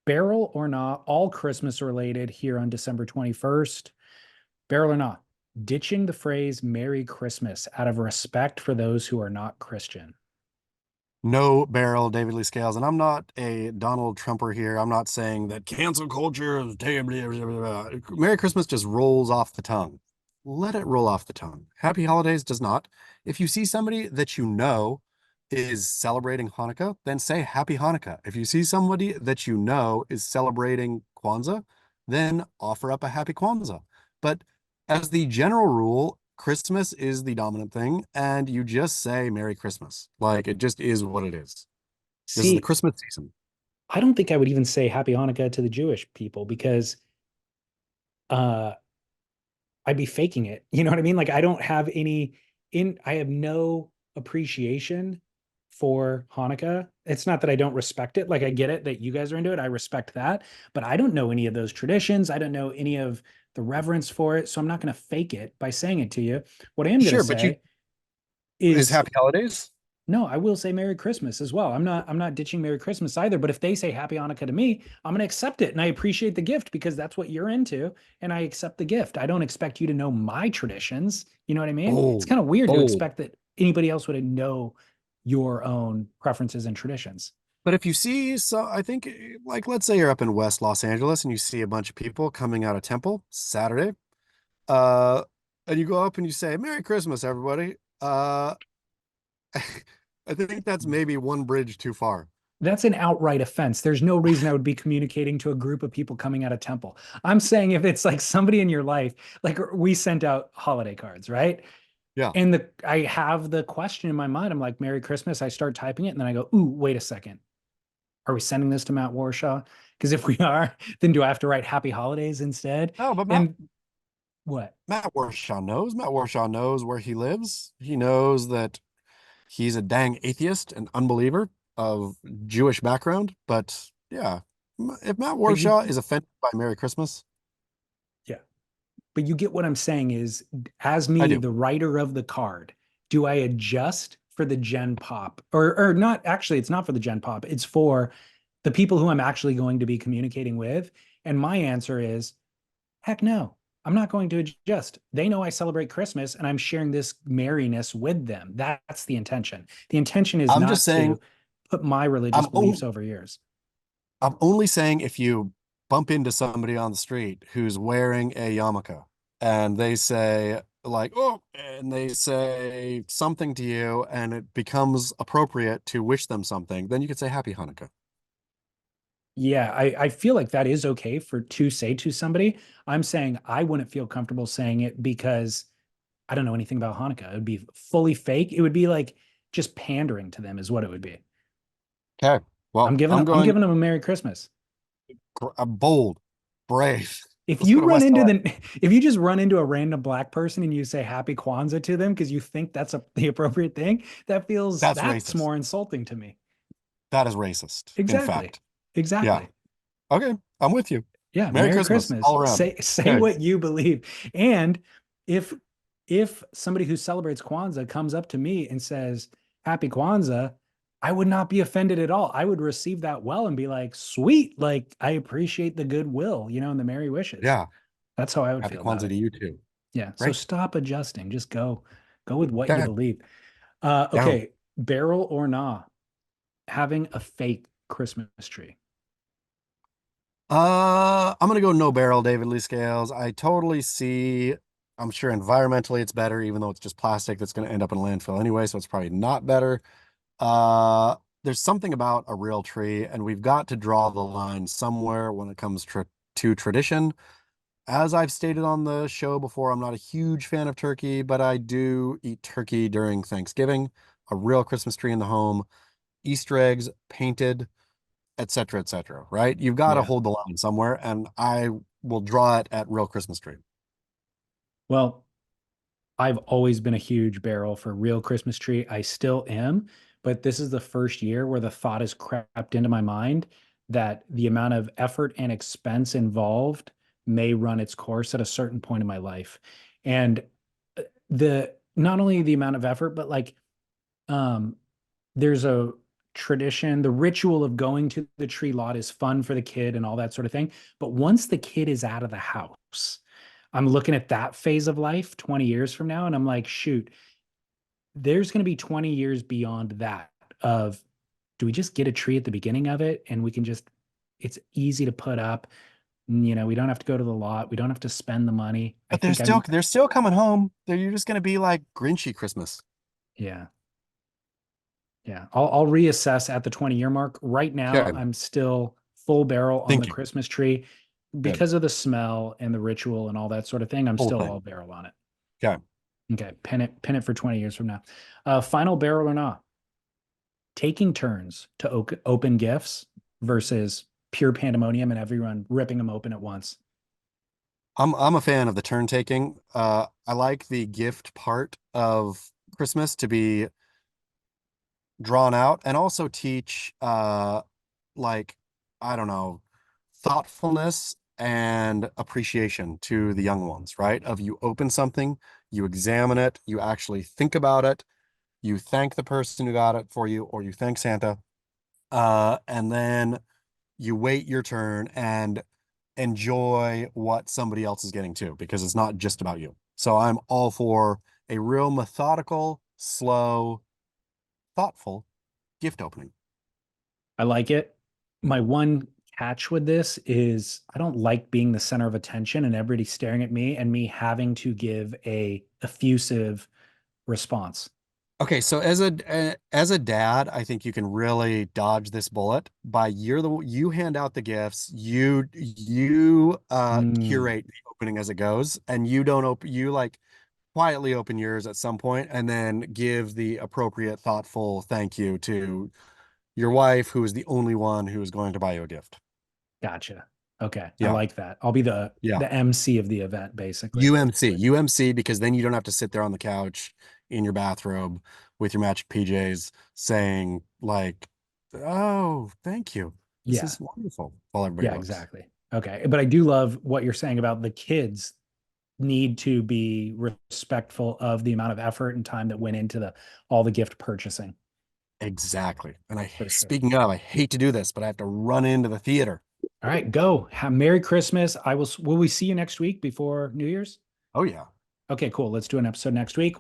Barrel or not, all Christmas related here on December 21st. Barrel or not, ditching the phrase Merry Christmas out of respect for those who are not Christian. No barrel, David Lee Scales. And I'm not a Donald Trumper here. I'm not saying that cancel culture is Merry Christmas just rolls off the tongue. Let it roll off the tongue. Happy Holidays does not. If you see somebody that you know is celebrating Hanukkah, then say Happy Hanukkah. If you see somebody that you know is celebrating Kwanzaa, then offer up a Happy Kwanzaa. But as the general rule, Christmas is the dominant thing, and you just say Merry Christmas. Like it just is what it is. This is the See, Christmas season. I don't think I would even say Happy Hanukkah to the Jewish people because uh I'd be faking it. You know what I mean? Like I don't have any I have no appreciation for Hanukkah. It's not that I don't respect it. Like I get it that you guys are into it. I respect that, but I don't know any of those traditions. I don't know any of the reverence for it. So I'm not going to fake it by saying it to you. What I am going to Sure, but you say is is Happy Holidays. no, I will say Merry Christmas as well. I'm not ditching Merry Christmas either, but if they say Happy Hanukkah to me, I'm going to accept it and I appreciate the gift because that's what you're into and I accept the gift. I don't expect you to know my traditions. You know what I mean? It's Bold, kind of weird to bold. expect that anybody else would know your own preferences and traditions. But if you see, so I think, like, let's say you're up in West Los Angeles and you see a bunch of people coming out of Temple Saturday, uh, and you go up and you say, Merry Christmas, everybody. I think that's maybe one bridge too far. That's an outright offense. There's no reason I would be communicating to a group of people coming out of temple. I'm saying if it's like somebody in your life, like we sent out holiday cards, right? Yeah. And I have the question in my mind. I'm like, Merry Christmas. I start typing it, and then I go, ooh, wait a second. Are we sending this to Matt Warshaw? Because if we are, then do I have to write Happy Holidays instead? No, but And what? Matt Warshaw knows. Matt Warshaw knows where he lives. He knows that he's a dang atheist and unbeliever of Jewish background. But yeah, if Matt But you, Warshaw is offended by Merry Christmas, yeah. But you get what I'm saying is, as I me, do. the writer of the card, do I adjust for the Gen Pop or not? Actually, it's not for the Gen Pop. It's for the people who I'm actually going to be communicating with. And my answer is, heck no. I'm not going to adjust. They know I celebrate Christmas and I'm sharing this merriness with them. That's the intention. The intention is I'm just not saying, to put my religious I'm beliefs over yours. I'm only saying if you bump into somebody on the street who's wearing a yarmulke and they say like, oh, and they say something to you and it becomes appropriate to wish them something, then you could say Happy Hanukkah. Yeah, I feel like that is okay for to say to somebody. I'm saying I wouldn't feel comfortable saying it because I don't know anything about Hanukkah. It would be fully fake. It would be like just pandering to them is what it would be. Okay. I'm Well, giving I'm I'm going giving them a Merry Christmas. bold, brave. If Let's go you to run West into LA. if you just run into a random black person and you say Happy Kwanzaa to them because you think that's the appropriate thing, That's that's racist. more insulting to me. That is racist, in Exactly. fact. Yeah. Exactly. Okay. I'm with you. Yeah, Merry Merry Christmas Christmas. all around. Say Okay. what you believe. And if if somebody who celebrates Kwanzaa comes up to me and says Happy Kwanzaa, I would not be offended at all. I would receive that well and be like, sweet, like I appreciate the goodwill, and the merry wishes. Yeah. That's how I would Happy feel about Kwanzaa it. to you too. Yeah. So Great. stop adjusting. Just go with what you Okay. believe. Down. Okay, barrel or nah, having a fake Christmas tree. I'm gonna go no barrel, David Lee Scales. I totally see. I'm sure environmentally it's better, even though it's just plastic that's gonna end up in a landfill anyway, so it's probably not better. There's something about a real tree, and we've got to draw the line somewhere when it comes to tradition. As I've stated on the show before, I'm not a huge fan of turkey, but I do eat turkey during Thanksgiving, a real Christmas tree in the home, Easter eggs painted, etc., etc. Right? You've got to Yeah. hold the line somewhere, and I will draw it at real Christmas tree. Well, I've always been a huge barrel for real Christmas tree. I still am, but this is the first year where the thought has crept into my mind that the amount of effort and expense involved may run its course at a certain point in my life. And the not only the amount of effort, but like um there's a tradition, the ritual of going to the tree lot is fun for the kid and all that sort of thing. But once the kid is out of the house, I'm looking at that phase of life 20 years from now, and I'm like, shoot, there's going to be 20 years beyond that of, do we just get a tree at the beginning of it and we can just, it's easy to put up. We don't have to go to the lot. We don't have to spend the money. I But they're think still I'm, they're still coming home. You're just gonna be like Grinchy Christmas. yeah, yeah. I'll reassess at the 20-year mark. Right now, Okay. I'm still full barrel on the Thank you. Christmas tree Good. because of the smell and the ritual and all that sort of thing. I'm Whole still thing. all barrel on it. Okay. Okay, pin it for 20 years from now. Final barrel or not? Taking turns to open gifts versus pure pandemonium and everyone ripping them open at once. I'm a fan of the turn taking. I like the gift part of Christmas to be drawn out and also teach like I don't know, thoughtfulness and appreciation to the young ones, right? Of you open something, you examine it, you actually think about it, you thank the person who got it for you, or you thank Santa, and then you wait your turn and enjoy what somebody else is getting too, because it's not just about you. So I'm all for a real methodical, slow, thoughtful gift opening. I like it. My one catch with this is I don't like being the center of attention and everybody staring at me and me having to give a effusive response. Okay, so as a dad, I think you can really dodge this bullet by you hand out the gifts, you Mm, curate the opening as it goes, and you don't open you like quietly open yours at some point and then give the appropriate thoughtful thank you to your wife, who is the only one who is going to buy you a gift. gotcha. Okay, I Yeah, like that. I'll be the yeah. MC of the event, basically. UMC, because then you don't have to sit there on the couch in your bathrobe with your matching PJs saying like, "Oh, thank you. This Yeah, is wonderful," while everybody yeah, looks. exactly. Okay, but I do love what you're saying about the kids need to be respectful of the amount of effort and time that went into the all the gift purchasing, Exactly. And for sure. speaking of, I hate to do this, but I have to run into the theater. All right, go. Have Merry Christmas. Will we see you next week before New Year's? Oh yeah. Okay, cool. Let's do an episode next week.